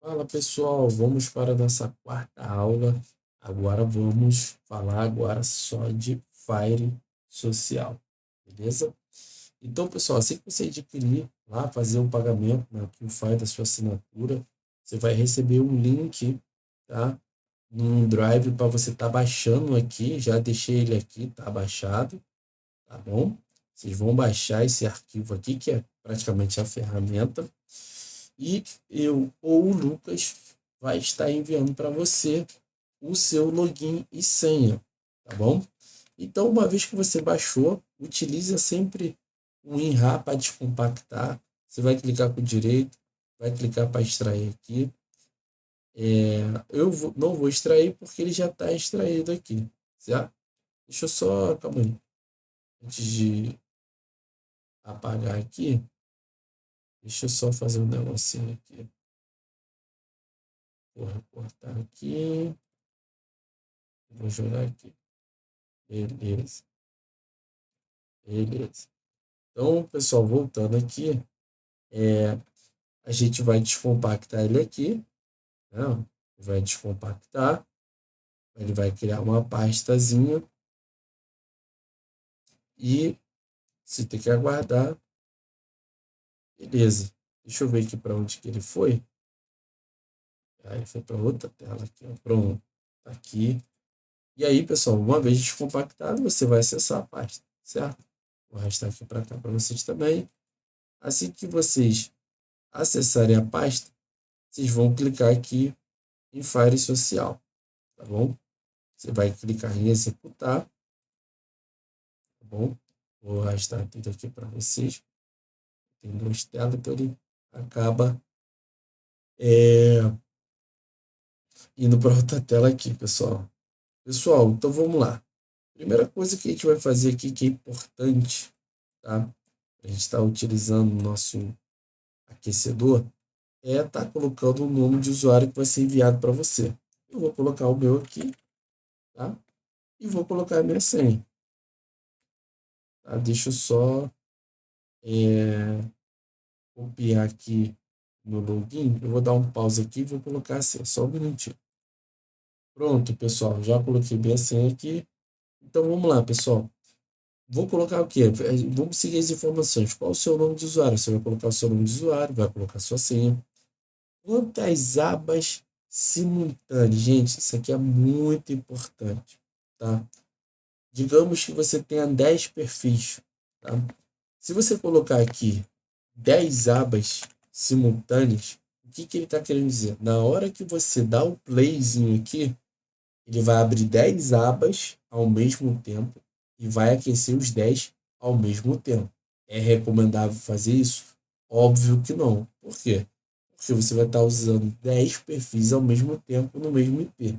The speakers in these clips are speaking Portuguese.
Fala pessoal, vamos para a nossa quarta aula. Agora vamos falar agora só de Fire Social, beleza? Então, pessoal, assim que você adquirir lá, fazer um pagamento no Fire da sua assinatura, você vai receber um link, tá? Num Drive para você estar baixando aqui. Já deixei ele aqui, tá baixado, tá bom? Vocês vão baixar esse arquivo aqui, que é praticamente a ferramenta. E eu ou o Lucas vai estar enviando para você o seu login e senha, tá bom? Então, uma vez que você baixou, utilize sempre o WinRAR para descompactar. Você vai clicar com o direito, vai clicar para extrair aqui. Não vou extrair porque ele já está extraído aqui, certo? Deixa eu só, calma aí, antes de apagar aqui, deixa eu só fazer um negocinho aqui. Vou recortar aqui, vou jogar aqui. Beleza, beleza. Então, pessoal, voltando aqui, a gente vai descompactar ele aqui, né? Vai descompactar, ele vai criar uma pastazinha e você tem que aguardar. Beleza. Deixa eu ver aqui para onde que ele foi. Aí foi para outra tela aqui, ó. Pronto. Tá aqui. E aí, pessoal, uma vez descompactado, você vai acessar a pasta, certo? Vou arrastar aqui para cá para vocês também. Assim que vocês acessarem a pasta, vocês vão clicar aqui em Fire Social, tá bom? Você vai clicar em executar, tá bom? Vou arrastar tudo aqui para vocês. Tem duas telas, então ele acaba indo para outra tela aqui, pessoal. Pessoal, então vamos lá. Primeira coisa que a gente vai fazer aqui que é importante, tá? A gente está utilizando o nosso aquecedor, é estar colocando o nome de usuário que vai ser enviado para você. Eu vou colocar o meu aqui, tá? E vou colocar a minha senha. Tá? Deixa eu só copiar aqui no login. Eu vou dar um pause aqui e vou colocar a senha. Só um minutinho. Pronto, pessoal. Já coloquei bem a senha aqui. Então vamos lá, pessoal. Vou colocar o quê? Vamos seguir as informações. Qual o seu nome de usuário? Você vai colocar o seu nome de usuário, vai colocar a sua senha. Quantas abas simultâneas? Gente, isso aqui é muito importante, tá? Digamos que você tenha 10 perfis, tá? Se você colocar aqui 10 abas simultâneas, o que ele está querendo dizer? Na hora que você dá o playzinho aqui, ele vai abrir 10 abas ao mesmo tempo e vai aquecer os 10 ao mesmo tempo. É recomendável fazer isso? Óbvio que não. Por quê? Porque você vai estar usando 10 perfis ao mesmo tempo no mesmo IP.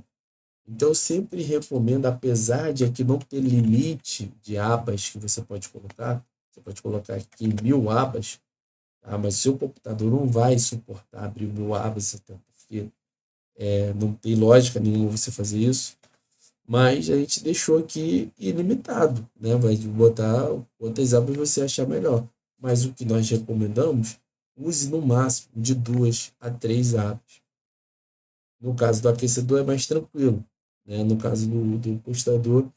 Então, eu sempre recomendo, apesar de aqui não ter limite de abas que você pode colocar aqui 1000 abas, tá? Mas seu computador não vai suportar abrir 1000 abas, até porque não tem lógica nenhuma você fazer isso. Mas a gente deixou aqui ilimitado, né? Vai botar quantas abas você achar melhor. Mas o que nós recomendamos, use no máximo de 2 a 3 abas. No caso do aquecedor é mais tranquilo, né? No caso do tostador,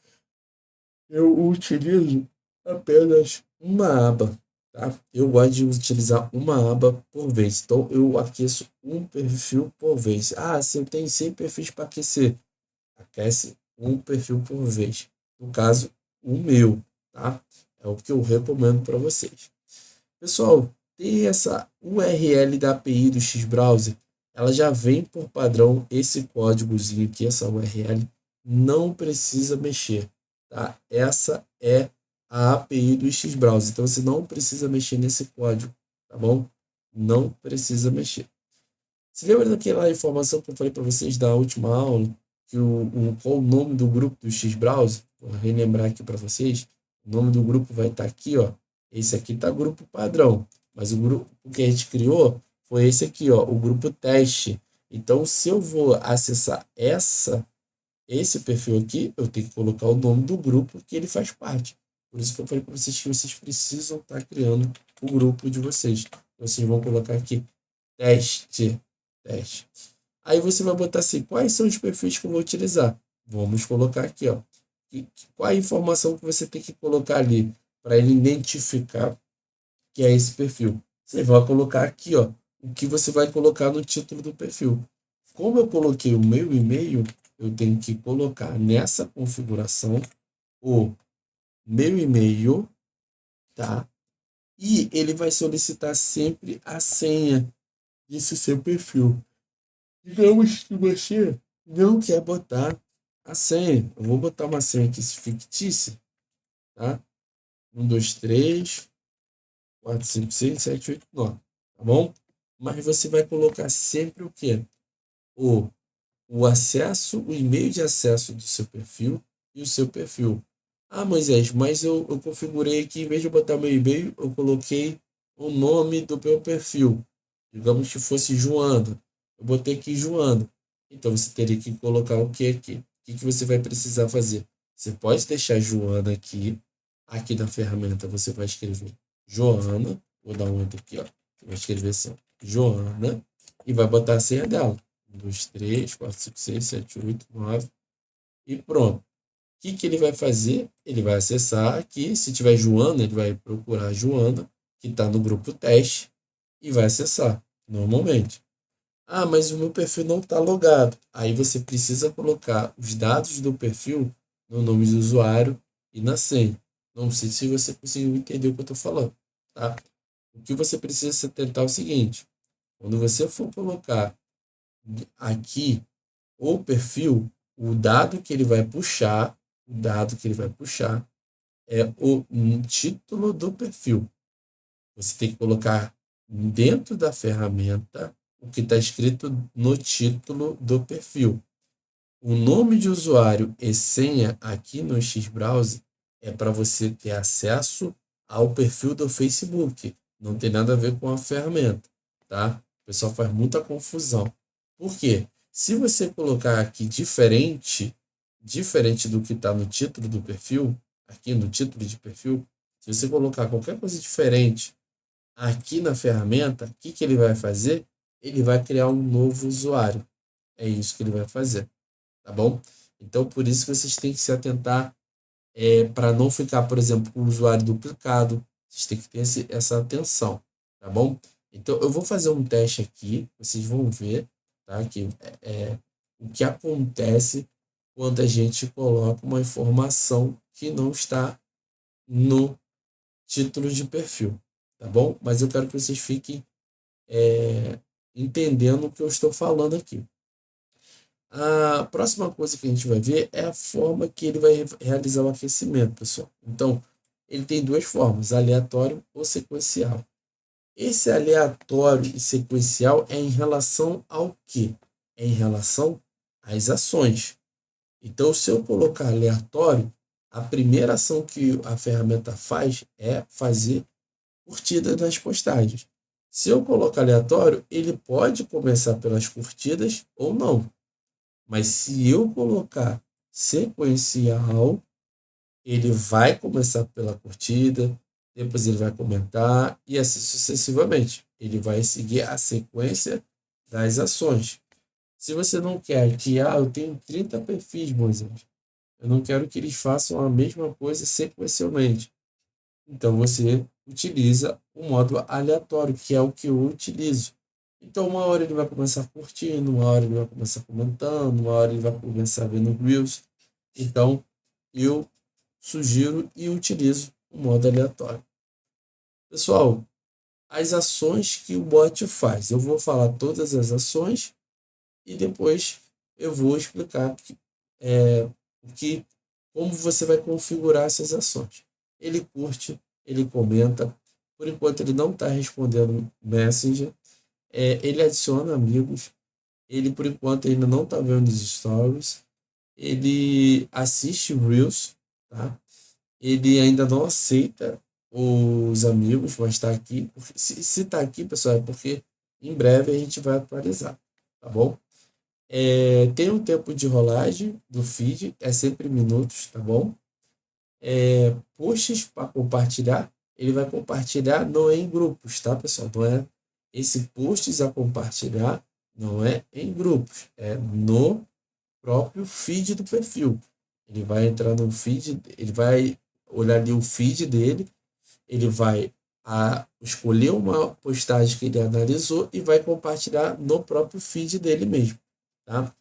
eu utilizo apenas uma aba, tá? Eu gosto de utilizar uma aba por vez. Então, eu aqueço um perfil por vez. Ah, se eu tenho 100 perfis para aquecer, aquece um perfil por vez. No caso, o meu, tá? É o que eu recomendo para vocês. Pessoal, tem essa URL da API do X-Browser, ela já vem por padrão esse códigozinho aqui, essa URL, não precisa mexer, tá? Essa é a API do X-Browser, então você não precisa mexer nesse código, tá bom? Não precisa mexer. Se lembra daquela informação que eu falei para vocês da última aula, que qual o nome do grupo do X-Browser? Vou relembrar aqui para vocês. O nome do grupo vai estar aqui, ó. Esse aqui tá grupo padrão, mas o grupo que a gente criou foi esse aqui, ó, o grupo teste. Então, se eu vou acessar esse perfil aqui, eu tenho que colocar o nome do grupo que ele faz parte. Por isso que eu falei para vocês que vocês precisam estar criando o grupo de vocês. Vocês vão colocar aqui teste. teste. Aí você vai botar assim, quais são os perfis que eu vou utilizar? Vamos colocar aqui, ó. Qual a informação que você tem que colocar ali para ele identificar que é esse perfil? Você vai colocar aqui, ó, o que você vai colocar no título do perfil. Como eu coloquei o meu e-mail, eu tenho que colocar nessa configuração o meu e-mail, tá? E ele vai solicitar sempre a senha desse seu perfil. Digamos que você não quer botar a senha. Eu vou botar uma senha aqui fictícia, tá? 1, 2, 3, 4, 5, 6, 7, 8, 9, tá bom? Mas você vai colocar sempre o quê? O acesso, o e-mail de acesso do seu perfil e o seu perfil. Ah, Moisés, mas eu configurei aqui, em vez de botar meu e-mail, eu coloquei o nome do meu perfil. Digamos que fosse Joana. Eu botei aqui Joana. Então você teria que colocar o que aqui? O que você vai precisar fazer? Você pode deixar Joana aqui. Aqui na ferramenta você vai escrever Joana. Vou dar um enter aqui, ó. Você vai escrever assim, Joana, e vai botar a senha dela. 1, 2, 3, 4, 5, 6, 7, 8, 9 e pronto. O que ele vai fazer? Ele vai acessar aqui, se tiver Joana, ele vai procurar a Joana, que está no grupo teste, e vai acessar, normalmente. Ah, mas o meu perfil não está logado. Aí você precisa colocar os dados do perfil no nome do usuário e na senha. Não sei se você conseguiu entender o que eu estou falando, tá? O que você precisa se atentar é o seguinte, quando você for colocar aqui o perfil, o dado que ele vai puxar, é o título do perfil. Você tem que colocar dentro da ferramenta o que está escrito no título do perfil. O nome de usuário e senha aqui no X-Browser é para você ter acesso ao perfil do Facebook. Não tem nada a ver com a ferramenta, tá? O pessoal faz muita confusão. Por quê? Se você colocar aqui diferente do que está no título do perfil, aqui no título de perfil, se você colocar qualquer coisa diferente aqui na ferramenta, o que ele vai fazer? Ele vai criar um novo usuário. É isso que ele vai fazer, tá bom? Então, por isso que vocês têm que se atentar para não ficar, por exemplo, com o usuário duplicado. Vocês têm que ter essa atenção, tá bom? Então, eu vou fazer um teste aqui, vocês vão ver, tá? Que o que acontece quando a gente coloca uma informação que não está no título de perfil, tá bom? Mas eu quero que vocês fiquem entendendo o que eu estou falando aqui. A próxima coisa que a gente vai ver é a forma que ele vai realizar o aquecimento, pessoal. Então, ele tem duas formas, aleatório ou sequencial. Esse aleatório e sequencial é em relação ao quê? É em relação às ações. Então, se eu colocar aleatório, a primeira ação que a ferramenta faz é fazer curtida nas postagens. Se eu colocar aleatório, ele pode começar pelas curtidas ou não. Mas se eu colocar sequencial, ele vai começar pela curtida, depois ele vai comentar e assim sucessivamente. Ele vai seguir a sequência das ações. Se você não quer que, eu tenho 30 perfis, Moisés, eu não quero que eles façam a mesma coisa sequencialmente. Então você utiliza o modo aleatório, que é o que eu utilizo. Então, uma hora ele vai começar curtindo, uma hora ele vai começar comentando, uma hora ele vai começar vendo Reels. Então, eu sugiro e utilizo o modo aleatório. Pessoal, as ações que o bot faz. Eu vou falar todas as ações e depois eu vou explicar o que, como você vai configurar essas ações. Ele curte, ele comenta. Por enquanto ele não está respondendo Messenger. Ele adiciona amigos. Ele, por enquanto, ainda não está vendo os stories. Ele assiste Reels, tá? Ele ainda não aceita os amigos, mas está aqui. Se está aqui, pessoal, é porque em breve a gente vai atualizar, tá bom? Tem um tempo de rolagem do feed, é sempre minutos, tá bom? Posts para compartilhar, ele vai compartilhar não é em grupos, tá, pessoal? Não é esse posts a compartilhar, não é em grupos, é no próprio feed do perfil. Ele vai entrar no feed, ele vai olhar ali o feed dele, ele vai escolher uma postagem que ele analisou e vai compartilhar no próprio feed dele mesmo, tá?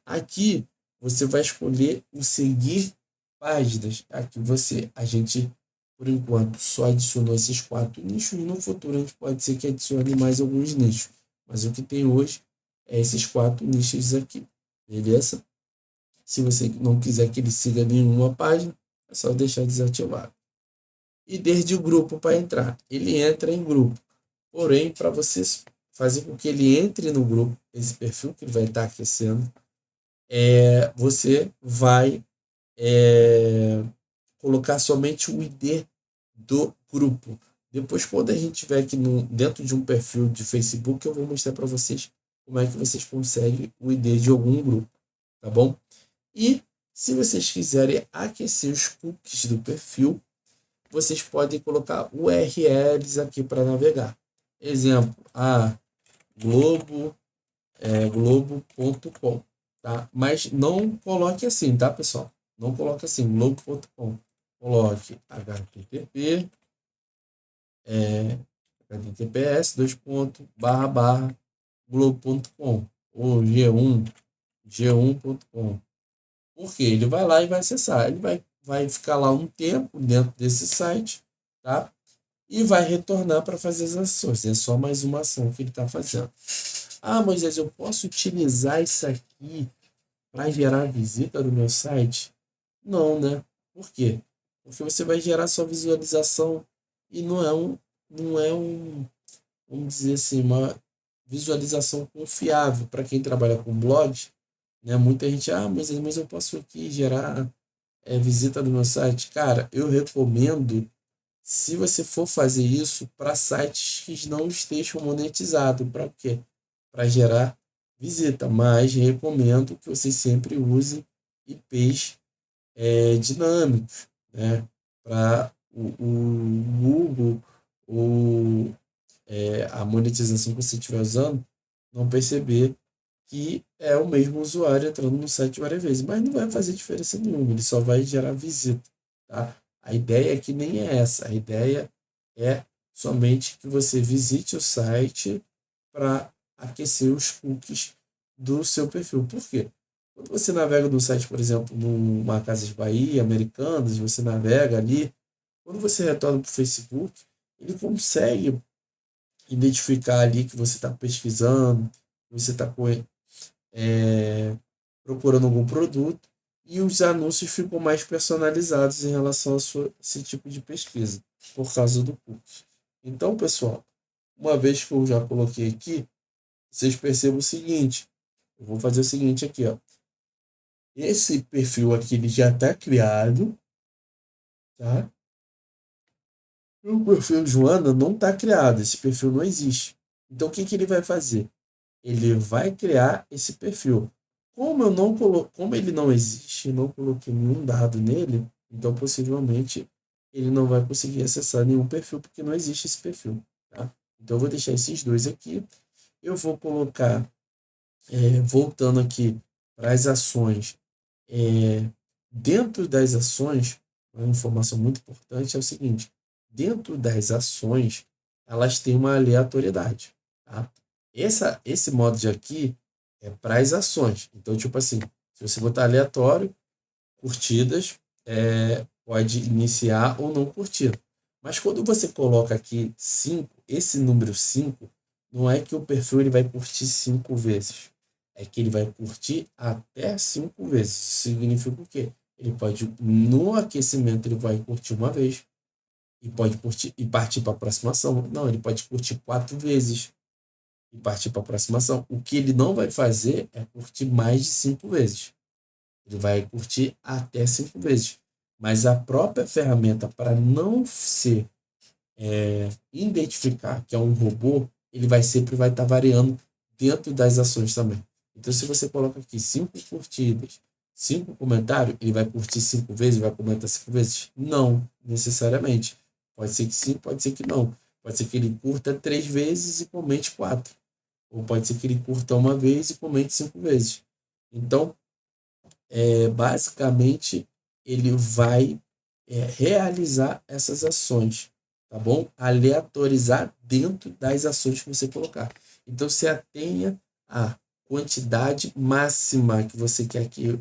Aqui você vai escolher o seguir páginas. Aqui a gente, por enquanto, só adicionou esses 4 nichos e no futuro a gente pode ser que adicione mais alguns nichos. Mas o que tem hoje é esses 4 nichos aqui, beleza? Se você não quiser que ele siga nenhuma página, é só deixar desativado. E desde o grupo para entrar. Ele entra em grupo. Porém, para você fazer com que ele entre no grupo, esse perfil que ele vai estar aquecendo, você vai colocar somente o ID do grupo. Depois, quando a gente estiver aqui dentro de um perfil de Facebook, eu vou mostrar para vocês como é que vocês conseguem o ID de algum grupo, tá bom? E se vocês quiserem aquecer os cookies do perfil, vocês podem colocar URLs aqui para navegar. Exemplo, globo.com, tá? Mas não coloque assim, tá, pessoal? Não coloque assim, globo.com. Coloque http https globo.com ou g1.com. Porque ele vai lá e vai acessar. Ele vai ficar lá um tempo dentro desse site, tá? E vai retornar para fazer as ações. É só mais uma ação que ele está fazendo. Moisés, eu posso utilizar isso aqui para gerar visita no meu site? Não, né? Por quê? Porque você vai gerar sua visualização e não é um, vamos dizer assim, uma visualização confiável para quem trabalha com blog, né? Muita gente, mas eu posso aqui gerar visita no meu site. Cara, eu recomendo, se você for fazer isso, para sites que não estejam monetizados. Para quê? Para gerar visita. Mas recomendo que você sempre use IPs dinâmicos, né? Para o Google ou a monetização que você estiver usando não perceber que é o mesmo usuário entrando no site várias vezes, mas não vai fazer diferença nenhuma, ele só vai gerar visita, tá? A ideia aqui nem é essa, a ideia é somente que você visite o site para aquecer os cookies do seu perfil. Por quê? Quando você navega no site, por exemplo, numa Casas Bahia, Americanas, você navega ali, quando você retorna para o Facebook, ele consegue identificar ali que você está pesquisando, que você está procurando algum produto, e os anúncios ficam mais personalizados em relação esse tipo de pesquisa, por causa do cookie. Então, pessoal, uma vez que eu já coloquei aqui, vocês percebam o seguinte, eu vou fazer o seguinte aqui, ó. Esse perfil aqui ele já está criado, tá? E o perfil Joana não está criado, esse perfil não existe. Então, o que ele vai fazer? Ele vai criar esse perfil. Como ele não existe, não coloquei nenhum dado nele, então possivelmente ele não vai conseguir acessar nenhum perfil, porque não existe esse perfil, tá? Então eu vou deixar esses dois aqui. Eu vou colocar, voltando aqui para as ações, dentro das ações, uma informação muito importante é o seguinte: dentro das ações, elas têm uma aleatoriedade, tá? Esse modo de aqui é para as ações. Então, tipo assim, se você botar aleatório, curtidas, pode iniciar ou não curtir. Mas quando você coloca aqui 5, esse número 5, não é que o perfil ele vai curtir 5 vezes. É que ele vai curtir até 5 vezes. Isso significa o quê? Ele pode, no aquecimento, ele vai curtir uma vez e pode curtir e partir para a próxima ação. Não, ele pode curtir 4 vezes e partir para a próxima ação. O que ele não vai fazer é curtir mais de 5 vezes. Ele vai curtir até 5 vezes. Mas a própria ferramenta, para não ser identificar que é um robô, ele sempre vai estar variando dentro das ações também. Então, se você coloca aqui 5 curtidas, 5 comentários, ele vai curtir 5 vezes, vai comentar 5 vezes? Não, necessariamente. Pode ser que sim, pode ser que não. Pode ser que ele curta 3 vezes e comente 4. Ou pode ser que ele curta uma vez e comente 5 vezes. Então, basicamente, ele vai realizar essas ações, tá bom? Aleatorizar dentro das ações que você colocar. Então, se atenha à quantidade máxima que você quer que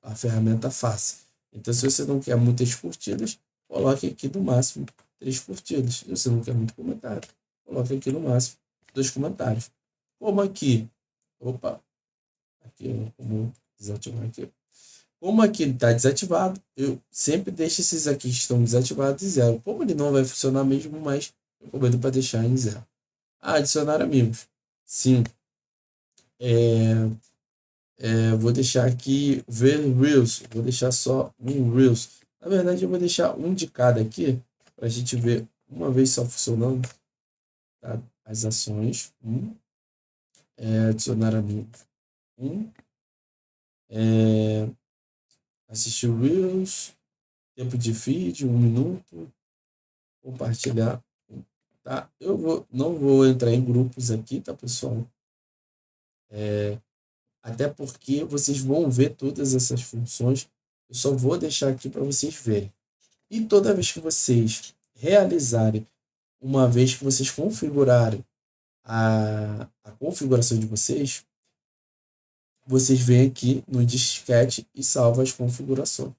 a ferramenta faça. Então, se você não quer muitas curtidas, coloque aqui no máximo 3 curtidas. Se você não quer muito comentário, coloque aqui no máximo 2 comentários. Como aqui, opa, aqui, como desativar aqui. Como aqui ele está desativado, eu sempre deixo esses aqui que estão desativados em zero. Como ele não vai funcionar mesmo, mas eu recomendo para deixar em zero. Adicionar amigos. Sim. Vou deixar aqui ver Reels. Vou deixar só um Reels. Na verdade, eu vou deixar um de cada aqui para a gente ver uma vez só funcionando. Tá? As ações. Adicionar amigos. Assistir Reels. Tempo de feed, 1 minuto. Compartilhar. Tá? Não vou entrar em grupos aqui, tá, pessoal? Até porque vocês vão ver todas essas funções. Eu só vou deixar aqui para vocês verem. E toda vez que vocês realizarem, uma vez que vocês configurarem a configuração de vocês, vocês vêm aqui no disquete e salvam as configurações.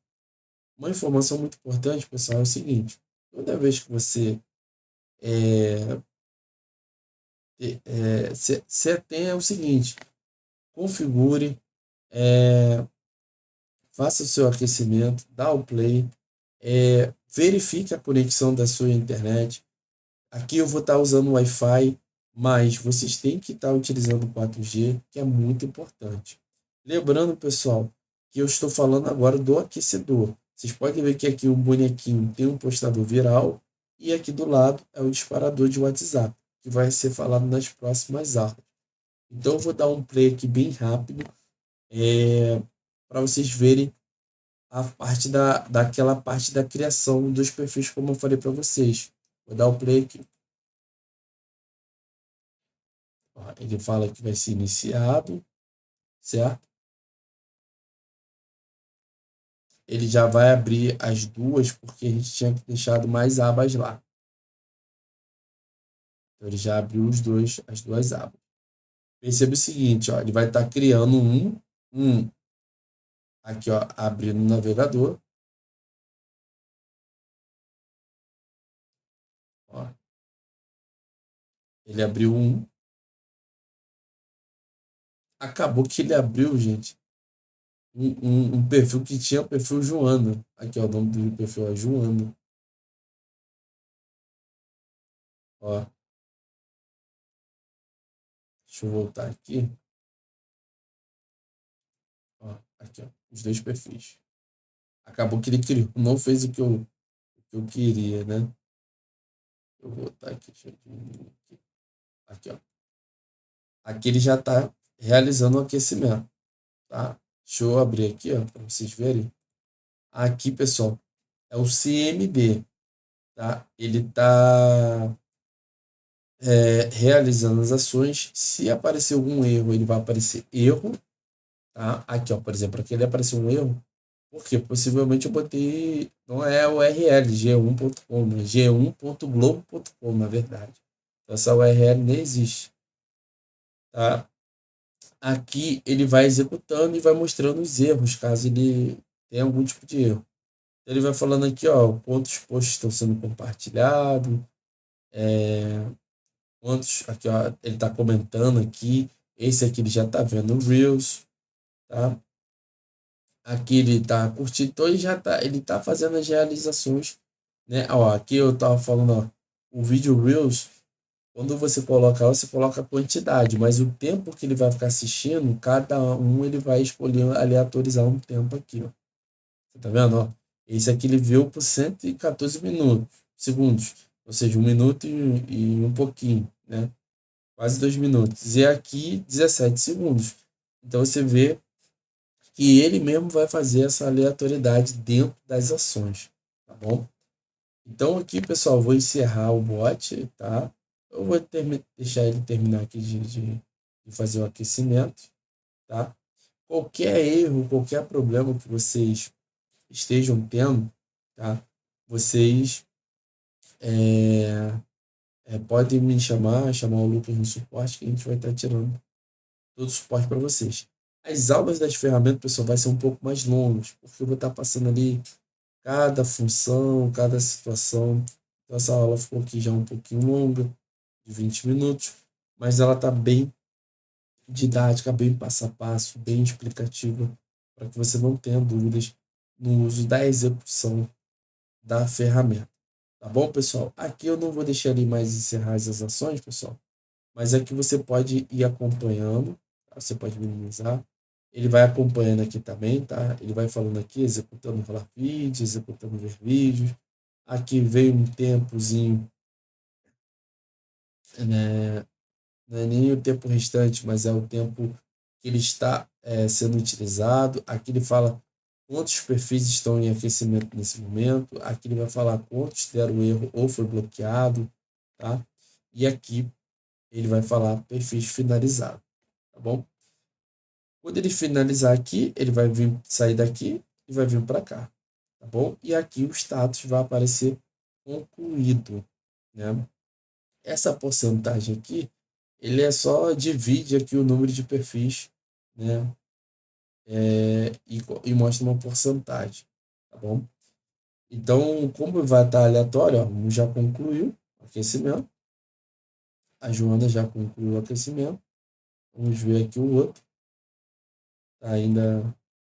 Uma informação muito importante, pessoal, é o seguinte: toda vez que você você tem o seguinte, configure, faça o seu aquecimento, dá o play, verifique a conexão da sua internet. Aqui eu vou estar usando o Wi-Fi, mas vocês têm que estar utilizando o 4G, que é muito importante. Lembrando, pessoal, que eu estou falando agora do aquecedor. Vocês podem ver que aqui o bonequinho tem um postador viral e aqui do lado é o disparador de WhatsApp, que vai ser falado nas próximas aulas. Então eu vou dar um play aqui bem rápido para vocês verem a parte daquela parte da criação dos perfis, como eu falei para vocês. Vou dar o play aqui. Ó, ele fala que vai ser iniciado, certo? Ele já vai abrir as duas, porque a gente tinha deixado mais abas lá. Então ele já abriu as duas abas. Perceba o seguinte, ó, ele vai estar criando um aqui, ó, abrindo o navegador. Ó, ele abriu um. Acabou que ele abriu, gente, um perfil que tinha o perfil Joana. Aqui, ó, o nome do perfil é Joana. Ó, deixa eu voltar aqui. Ó, aqui, ó, os dois perfis. Acabou que ele criou, não fez o que eu queria, né? Eu vou voltar aqui, deixa eu diminuir aqui. Aqui, ó. Aqui ele já está realizando o aquecimento, tá? Deixa eu abrir aqui, ó, para vocês verem. Aqui, pessoal, é o CMD, tá? Ele está realizando as ações. Se aparecer algum erro, ele vai aparecer erro, tá? Aqui, ó, por exemplo, aqui ele apareceu um erro, porque possivelmente eu botei, não é o URL g1.com, né? g1.globo.com, na verdade. Então, essa URL nem existe, tá? Aqui ele vai executando e vai mostrando os erros, caso ele tenha algum tipo de erro. Ele vai falando aqui, ó, quantos posts estão sendo compartilhados, quantos, aqui, ó, ele está comentando aqui, esse aqui ele já está vendo o Reels, tá? Aqui ele está curtindo, então ele tá fazendo as realizações, né? Ó, aqui eu estava falando, ó, o vídeo Reels, quando você coloca a quantidade, mas o tempo que ele vai ficar assistindo, cada um ele vai escolher aleatorizar um tempo aqui, ó. Você tá vendo, ó? Esse aqui ele viu por 114 segundos, ou seja, 1 minuto e um pouquinho, né? Quase 2 minutos. E aqui 17 segundos. Então você vê que ele mesmo vai fazer essa aleatoriedade dentro das ações, tá bom? Então aqui, pessoal, vou encerrar o bot, tá? Eu vou deixar ele terminar aqui de fazer o aquecimento, tá? Qualquer erro, qualquer problema que vocês estejam tendo, tá? Vocês podem me chamar o Lucas no suporte, que a gente vai estar tirando todo o suporte para vocês. As aulas das ferramentas, pessoal, vai ser um pouco mais longas, porque eu vou estar passando ali cada função, cada situação. Então, essa aula ficou aqui já um pouquinho longa, de 20 minutos, mas ela está bem didática, bem passo a passo, bem explicativa, para que você não tenha dúvidas no uso da execução da ferramenta. Tá bom, pessoal? Aqui eu não vou deixar ali mais encerrar as ações, pessoal, mas aqui você pode ir acompanhando, tá? Você pode minimizar. Ele vai acompanhando aqui também, tá? Ele vai falando aqui, executando rolar feed, executando ver vídeos. Aqui veio um tempozinho, né? Não é nem o tempo restante, mas é o tempo que ele está sendo utilizado. Aqui ele fala quantos perfis estão em aquecimento nesse momento. Aqui ele vai falar quantos deram erro ou foi bloqueado, tá? E aqui ele vai falar perfis finalizados, tá bom? Quando ele finalizar aqui, ele vai vir sair daqui e vai vir para cá, tá bom? E aqui o status vai aparecer concluído, né? Essa porcentagem aqui, ele é só divide aqui o número de perfis, né? E mostra uma porcentagem, tá bom? Então, como vai estar aleatório, ó, um já concluiu o aquecimento, a Joana já concluiu o aquecimento, vamos ver aqui o outro, tá ainda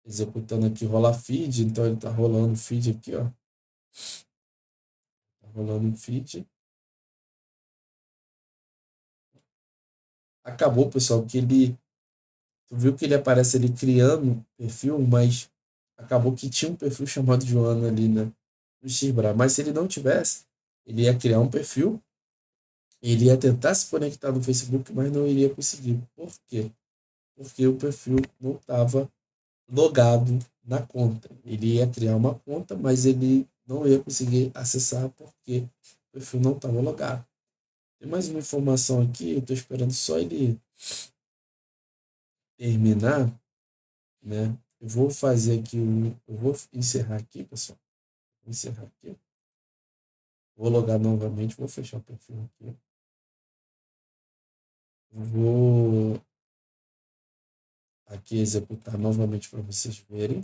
executando aqui rolar feed, então ele tá rolando feed aqui, ó, tá rolando um feed. Acabou, pessoal, que ele, tu viu que ele aparece ali criando perfil, mas acabou que tinha um perfil chamado Joana ali, né, no Xbra, mas se ele não tivesse, ele ia criar um perfil, ele ia tentar se conectar no Facebook, mas não iria conseguir. Por quê? Porque o perfil não estava logado na conta. Ele ia criar uma conta, mas ele não ia conseguir acessar porque o perfil não estava logado. Tem mais uma informação aqui, eu estou esperando só ele terminar, né? Eu vou fazer aqui, eu vou encerrar aqui, pessoal. Vou encerrar aqui. Vou logar novamente, vou fechar o perfil aqui. Vou aqui executar novamente para vocês verem.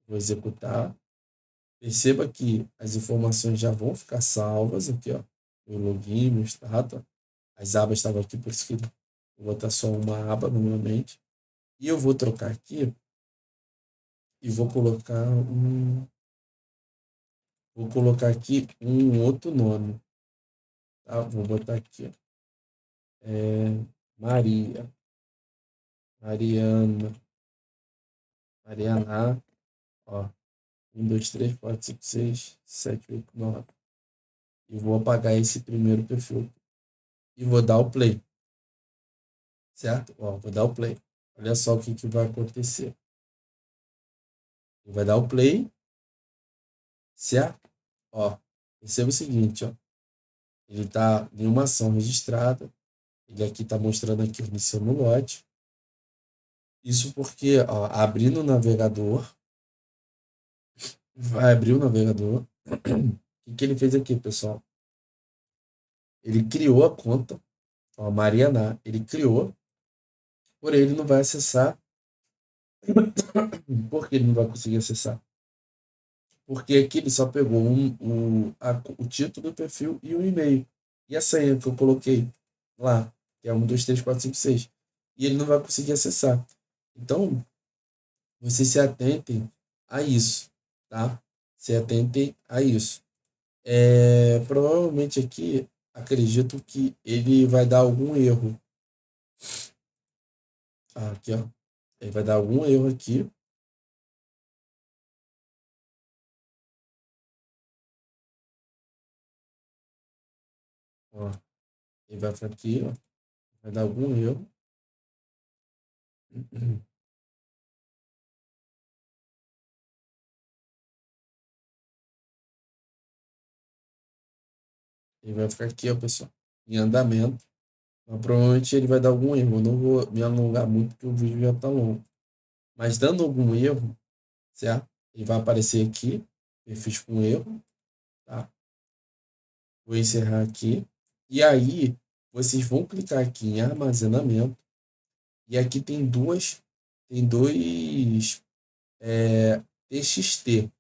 Vou executar. Perceba que as informações já vão ficar salvas aqui, ó. Meu login, meu status. As abas estavam aqui, por isso que eu vou botar só uma aba normalmente. E eu vou trocar aqui e vou colocar aqui um outro nome, tá? Vou botar aqui, Maria, Mariana, Mariana, ó, 1, 2, 3, 4, 5, 6, 7, 8, 9. E vou apagar esse primeiro perfil e vou dar o play, certo? Ó, vou dar o play. Olha só o que vai acontecer. Ele vai dar o play, certo? Ó, perceba o seguinte, ó. Ele está em uma ação registrada. Ele aqui está mostrando aqui iniciando no lote. Isso porque, ó, abrindo o navegador, vai abrir o navegador. O que ele fez aqui, pessoal? Ele criou a conta, ó, Mariana, ele criou, porém ele não vai acessar. Por que ele não vai conseguir acessar? Porque aqui ele só pegou o título do perfil e o e-mail. E a senha que eu coloquei lá, que é 1, 2, 3, 4, 5, 6. E ele não vai conseguir acessar. Então, vocês se atentem a isso, tá? Se atentem a isso. Provavelmente aqui, acredito que ele vai dar algum erro. Aqui, ó. Ele vai dar algum erro aqui. Ó. Ele vai para aqui, ó. Vai dar algum erro. Ele vai ficar aqui, ó, pessoal, em andamento. Mas provavelmente ele vai dar algum erro. Eu não vou me alongar muito porque o vídeo já está longo. Mas dando algum erro, certo? Ele vai aparecer aqui, perfis com erro, tá? Vou encerrar aqui. E aí, vocês vão clicar aqui em armazenamento. E aqui tem dois TXT.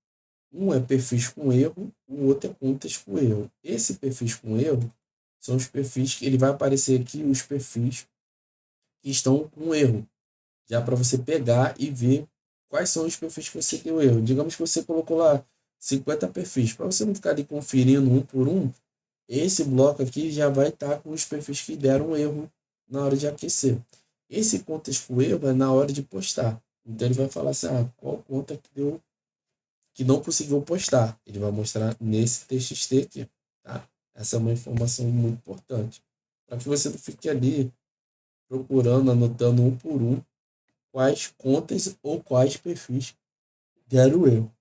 Um é perfis com erro, o outro é contas com erro. Esse perfis com erro são os perfis que ele vai aparecer aqui, os perfis que estão com erro, já para você pegar e ver quais são os perfis que você deu erro. Digamos que você colocou lá 50 perfis, para você não ficar ali conferindo um por um, esse bloco aqui já vai estar com os perfis que deram erro na hora de aquecer. Esse contas com erro é na hora de postar. Então ele vai falar assim, qual conta que não conseguiu postar. Ele vai mostrar nesse TXT aqui, tá? Essa é uma informação muito importante. Para que você não fique ali procurando, anotando um por um quais contas ou quais perfis deram erro.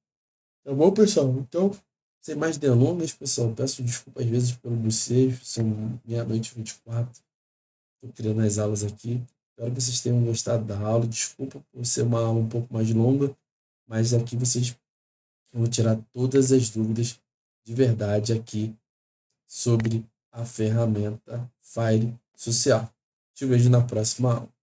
Tá bom, pessoal? Então, sem mais delongas, pessoal, peço desculpa às vezes pelo bocejo, são meia-noite e 24. Estou criando as aulas aqui. Espero que vocês tenham gostado da aula. Desculpa por ser uma aula um pouco mais longa, mas aqui vocês vão tirar todas as dúvidas de verdade aqui sobre a ferramenta Fire Social. Te vejo na próxima aula.